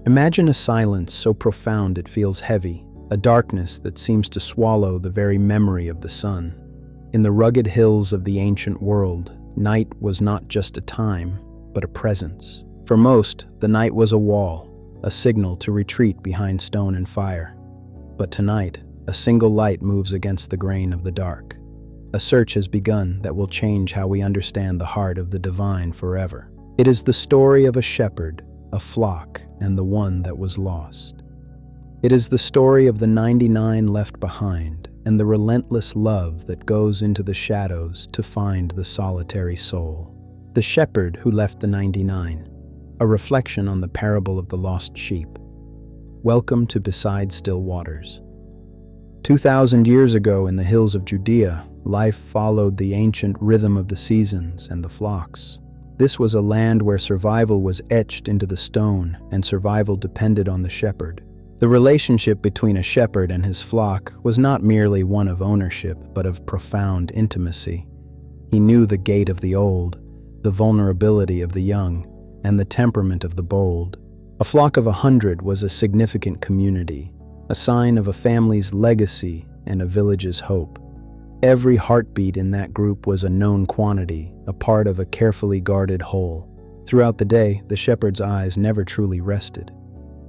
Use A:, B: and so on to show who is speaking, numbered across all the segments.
A: Imagine a silence so profound it feels heavy, a darkness that seems to swallow the very memory of the sun. In the rugged hills of the ancient world, night was not just a time, but a presence. For most, the night was a wall, a signal to retreat behind stone and fire. But tonight, a single light moves against the grain of the dark. A search has begun that will change how we understand the heart of the divine forever. It is the story of a shepherd, a flock, and the one that was lost. It is the story of the 99 left behind and the relentless love that goes into the shadows to find the solitary soul. The shepherd who left the 99, a reflection on the parable of the lost sheep. Welcome to Beside Still Waters. 2,000 years ago in the hills of Judea, life followed the ancient rhythm of the seasons and the flocks. This was a land where survival was etched into the stone and survival depended on the shepherd. The relationship between a shepherd and his flock was not merely one of ownership, but of profound intimacy. He knew the gait of the old, the vulnerability of the young, and the temperament of the bold. A flock of 100 was a significant community, a sign of a family's legacy and a village's hope. Every heartbeat in that group was a known quantity, a part of a carefully guarded whole. Throughout the day, the shepherd's eyes never truly rested.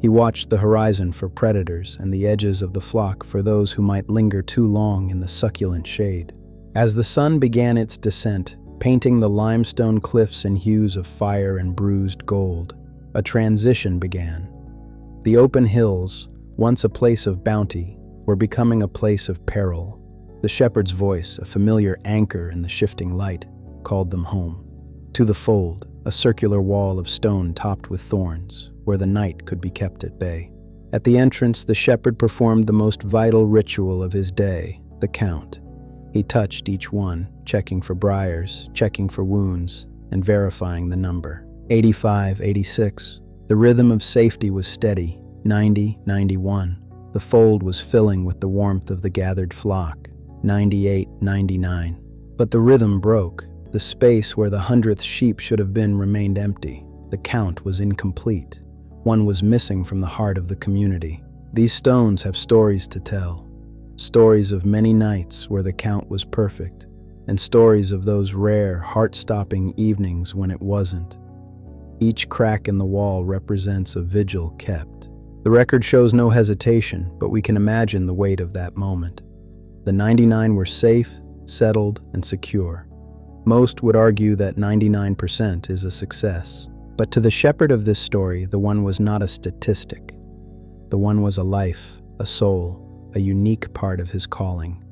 A: He watched the horizon for predators and the edges of the flock for those who might linger too long in the succulent shade. As the sun began its descent, painting the limestone cliffs in hues of fire and bruised gold, a transition began. The open hills, once a place of bounty, were becoming a place of peril. The shepherd's voice, a familiar anchor in the shifting light, called them home. To the fold, a circular wall of stone topped with thorns, where the night could be kept at bay. At the entrance, the shepherd performed the most vital ritual of his day, the count. He touched each one, checking for briars, checking for wounds, and verifying the number. 85, 86. The rhythm of safety was steady. 90, 91. The fold was filling with the warmth of the gathered flock. 98, 99. But the rhythm broke. The space where the 100th sheep should have been remained empty. The count was incomplete. One was missing from the heart of the community. These stones have stories to tell. Stories of many nights where the count was perfect, and stories of those rare, heart-stopping evenings when it wasn't. Each crack in the wall represents a vigil kept. The record shows no hesitation, but we can imagine the weight of that moment. The 99 were safe, settled, and secure. Most would argue that 99% is a success. But to the shepherd of this story, the one was not a statistic. The one was a life, a soul, a unique part of his calling.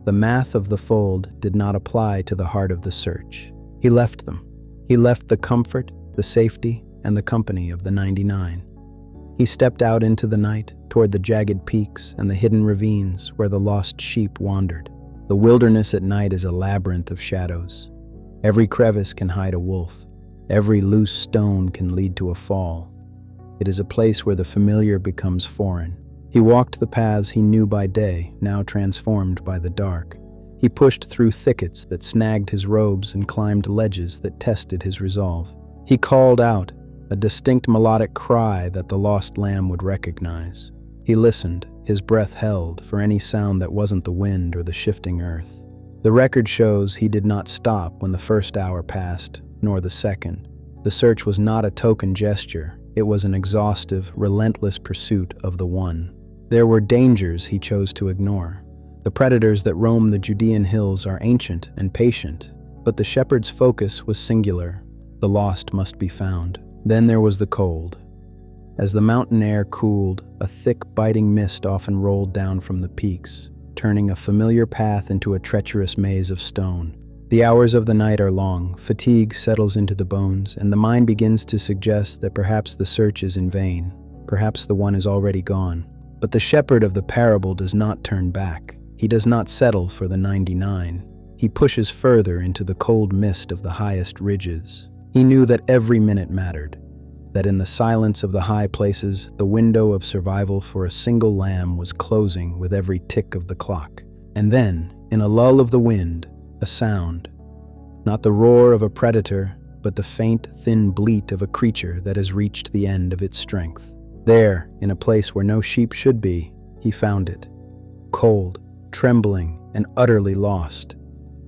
A: The math of the fold did not apply to the heart of the search. He left them. He left the comfort, the safety, and the company of the 99. He stepped out into the night, toward the jagged peaks and the hidden ravines where the lost sheep wandered. The wilderness at night is a labyrinth of shadows. Every crevice can hide a wolf. Every loose stone can lead to a fall. It is a place where the familiar becomes foreign. He walked the paths he knew by day, now transformed by the dark. He pushed through thickets that snagged his robes and climbed ledges that tested his resolve. He called out, a distinct melodic cry that the lost lamb would recognize. He listened, his breath held for any sound that wasn't the wind or the shifting earth. The record shows he did not stop when the first hour passed, nor the second. The search was not a token gesture. It was an exhaustive, relentless pursuit of the one. There were dangers he chose to ignore. The predators that roam the Judean hills are ancient and patient, but the shepherd's focus was singular. The lost must be found. Then there was the cold. As the mountain air cooled, a thick, biting mist often rolled down from the peaks, turning a familiar path into a treacherous maze of stone. The hours of the night are long, fatigue settles into the bones, and the mind begins to suggest that perhaps the search is in vain. Perhaps the one is already gone. But the shepherd of the parable does not turn back. He does not settle for the 99. He pushes further into the cold mist of the highest ridges. He knew that every minute mattered, that in the silence of the high places, the window of survival for a single lamb was closing with every tick of the clock. And then, in a lull of the wind, a sound. Not the roar of a predator, but the faint, thin bleat of a creature that has reached the end of its strength. There, in a place where no sheep should be, he found it. Cold, trembling, and utterly lost.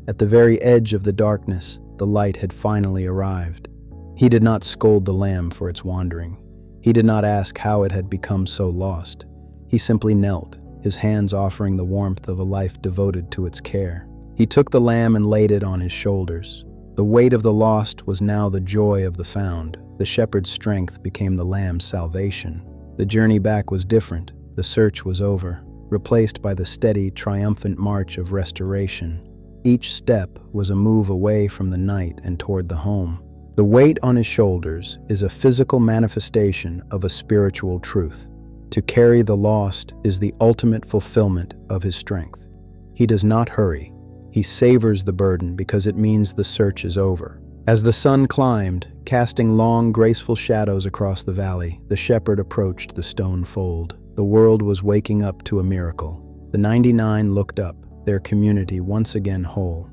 A: At the very edge of the darkness, the light had finally arrived. He did not scold the lamb for its wandering. He did not ask how it had become so lost. He simply knelt, his hands offering the warmth of a life devoted to its care. He took the lamb and laid it on his shoulders. The weight of the lost was now the joy of the found. The shepherd's strength became the lamb's salvation. The journey back was different. The search was over, replaced by the steady, triumphant march of restoration. Each step was a move away from the night and toward the home. The weight on his shoulders is a physical manifestation of a spiritual truth. To carry the lost is the ultimate fulfillment of his strength. He does not hurry. He savors the burden because it means the search is over. As the sun climbed, casting long, graceful shadows across the valley, the shepherd approached the stone fold. The world was waking up to a miracle. The 99 looked up, their community once again whole.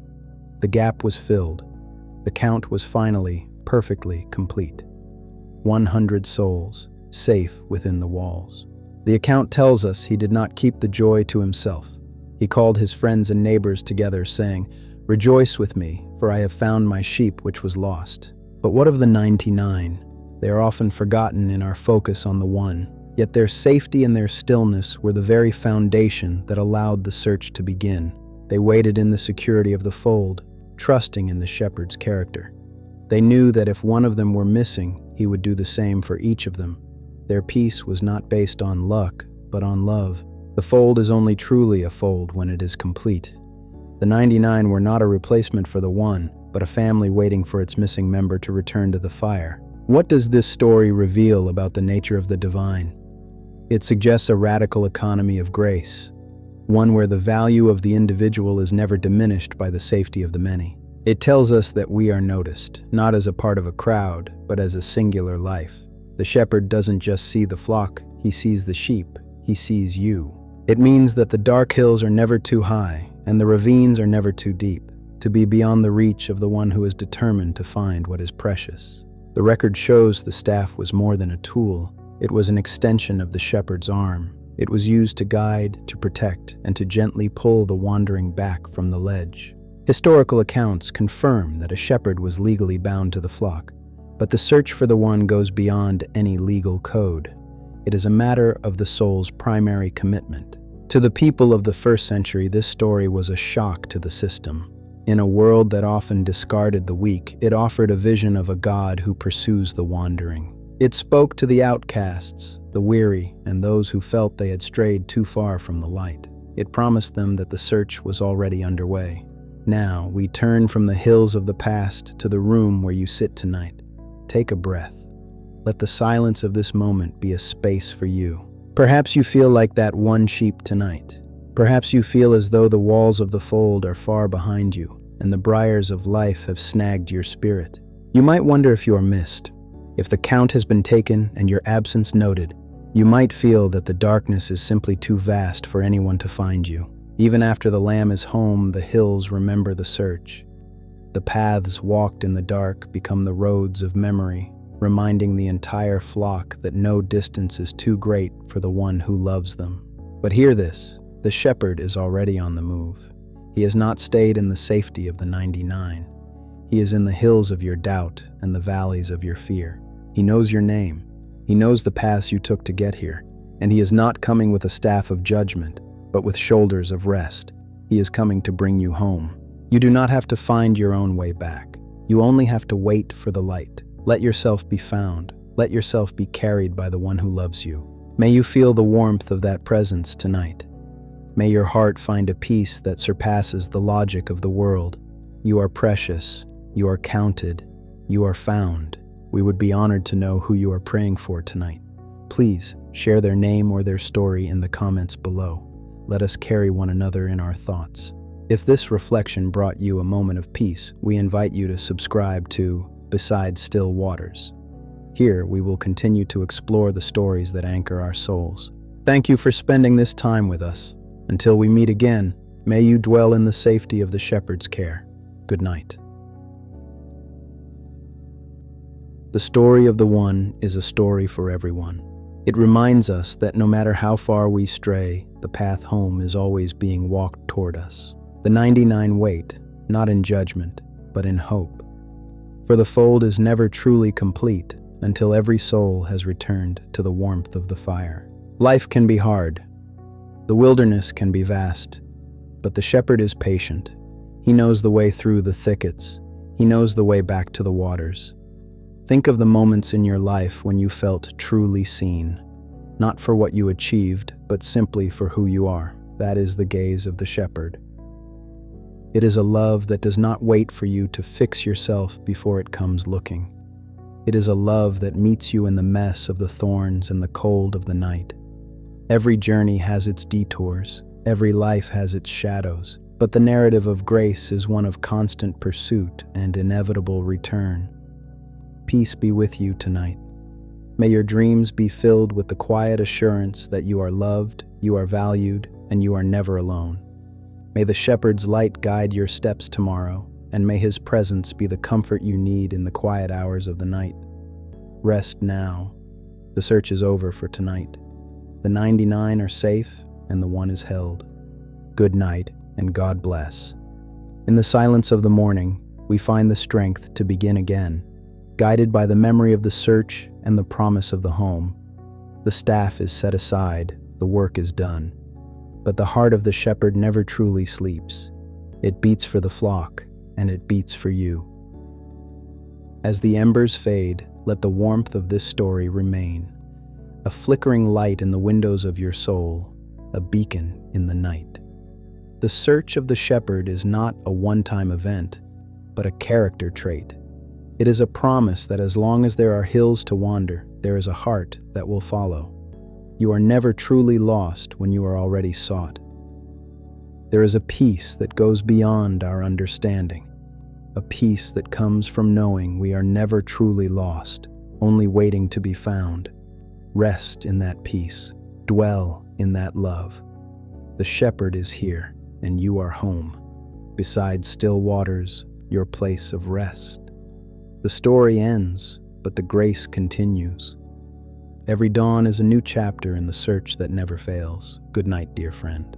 A: The gap was filled. The count was finally, perfectly complete. 100 souls, safe within the walls. The account tells us he did not keep the joy to himself. He called his friends and neighbors together, saying, "Rejoice with me, for I have found my sheep which was lost." But what of the 99? They are often forgotten in our focus on the one, yet their safety and their stillness were the very foundation that allowed the search to begin. They waited in the security of the fold, trusting in the shepherd's character. They knew that if one of them were missing, he would do the same for each of them. Their peace was not based on luck, but on love. The fold is only truly a fold when it is complete. The 99 were not a replacement for the one, but a family waiting for its missing member to return to the fire. What does this story reveal about the nature of the divine? It suggests a radical economy of grace, one where the value of the individual is never diminished by the safety of the many. It tells us that we are noticed, not as a part of a crowd, but as a singular life. The shepherd doesn't just see the flock, he sees the sheep, he sees you. It means that the dark hills are never too high, and the ravines are never too deep, to be beyond the reach of the one who is determined to find what is precious. The record shows the staff was more than a tool. It was an extension of the shepherd's arm. It was used to guide, to protect, and to gently pull the wandering back from the ledge. Historical accounts confirm that a shepherd was legally bound to the flock, but the search for the one goes beyond any legal code. It is a matter of the soul's primary commitment. To the people of the first century, this story was a shock to the system. In a world that often discarded the weak, it offered a vision of a God who pursues the wandering. It spoke to the outcasts, the weary, and those who felt they had strayed too far from the light. It promised them that the search was already underway. Now, we turn from the hills of the past to the room where you sit tonight. Take a breath. Let the silence of this moment be a space for you. Perhaps you feel like that one sheep tonight. Perhaps you feel as though the walls of the fold are far behind you, and the briars of life have snagged your spirit. You might wonder if you are missed. If the count has been taken and your absence noted, you might feel that the darkness is simply too vast for anyone to find you. Even after the lamb is home, the hills remember the search. The paths walked in the dark become the roads of memory, reminding the entire flock that no distance is too great for the one who loves them. But hear this, the shepherd is already on the move. He has not stayed in the safety of the 99. He is in the hills of your doubt and the valleys of your fear. He knows your name. He knows the paths you took to get here. And he is not coming with a staff of judgment, but with shoulders of rest. He is coming to bring you home. You do not have to find your own way back. You only have to wait for the light. Let yourself be found. Let yourself be carried by the one who loves you. May you feel the warmth of that presence tonight. May your heart find a peace that surpasses the logic of the world. You are precious. You are counted. You are found. We would be honored to know who you are praying for tonight. Please share their name or their story in the comments below. Let us carry one another in our thoughts. If this reflection brought you a moment of peace, we invite you to subscribe to Beside Still Waters. Here, we will continue to explore the stories that anchor our souls. Thank you for spending this time with us. Until we meet again, may you dwell in the safety of the shepherd's care. Good night. The story of the one is a story for everyone. It reminds us that no matter how far we stray, the path home is always being walked toward us. The 99 wait, not in judgment, but in hope. For the fold is never truly complete until every soul has returned to the warmth of the fire. Life can be hard. The wilderness can be vast. But the shepherd is patient. He knows the way through the thickets. He knows the way back to the waters. Think of the moments in your life when you felt truly seen, not for what you achieved, but simply for who you are. That is the gaze of the shepherd. It is a love that does not wait for you to fix yourself before it comes looking. It is a love that meets you in the mess of the thorns and the cold of the night. Every journey has its detours, every life has its shadows, but the narrative of grace is one of constant pursuit and inevitable return. Peace be with you tonight. May your dreams be filled with the quiet assurance that you are loved, you are valued, and you are never alone. May the shepherd's light guide your steps tomorrow, and may his presence be the comfort you need in the quiet hours of the night. Rest now. The search is over for tonight. The 99 are safe, and the one is held. Good night, and God bless. In the silence of the morning, we find the strength to begin again. Guided by the memory of the search and the promise of the home, the staff is set aside, the work is done. But the heart of the shepherd never truly sleeps. It beats for the flock, and it beats for you. As the embers fade, let the warmth of this story remain. A flickering light in the windows of your soul, a beacon in the night. The search of the shepherd is not a one-time event, but a character trait. It is a promise that as long as there are hills to wander, there is a heart that will follow. You are never truly lost when you are already sought. There is a peace that goes beyond our understanding, a peace that comes from knowing we are never truly lost, only waiting to be found. Rest in that peace, dwell in that love. The shepherd is here, and you are home, beside still waters, your place of rest. The story ends, but the grace continues. Every dawn is a new chapter in the search that never fails. Good night, dear friend.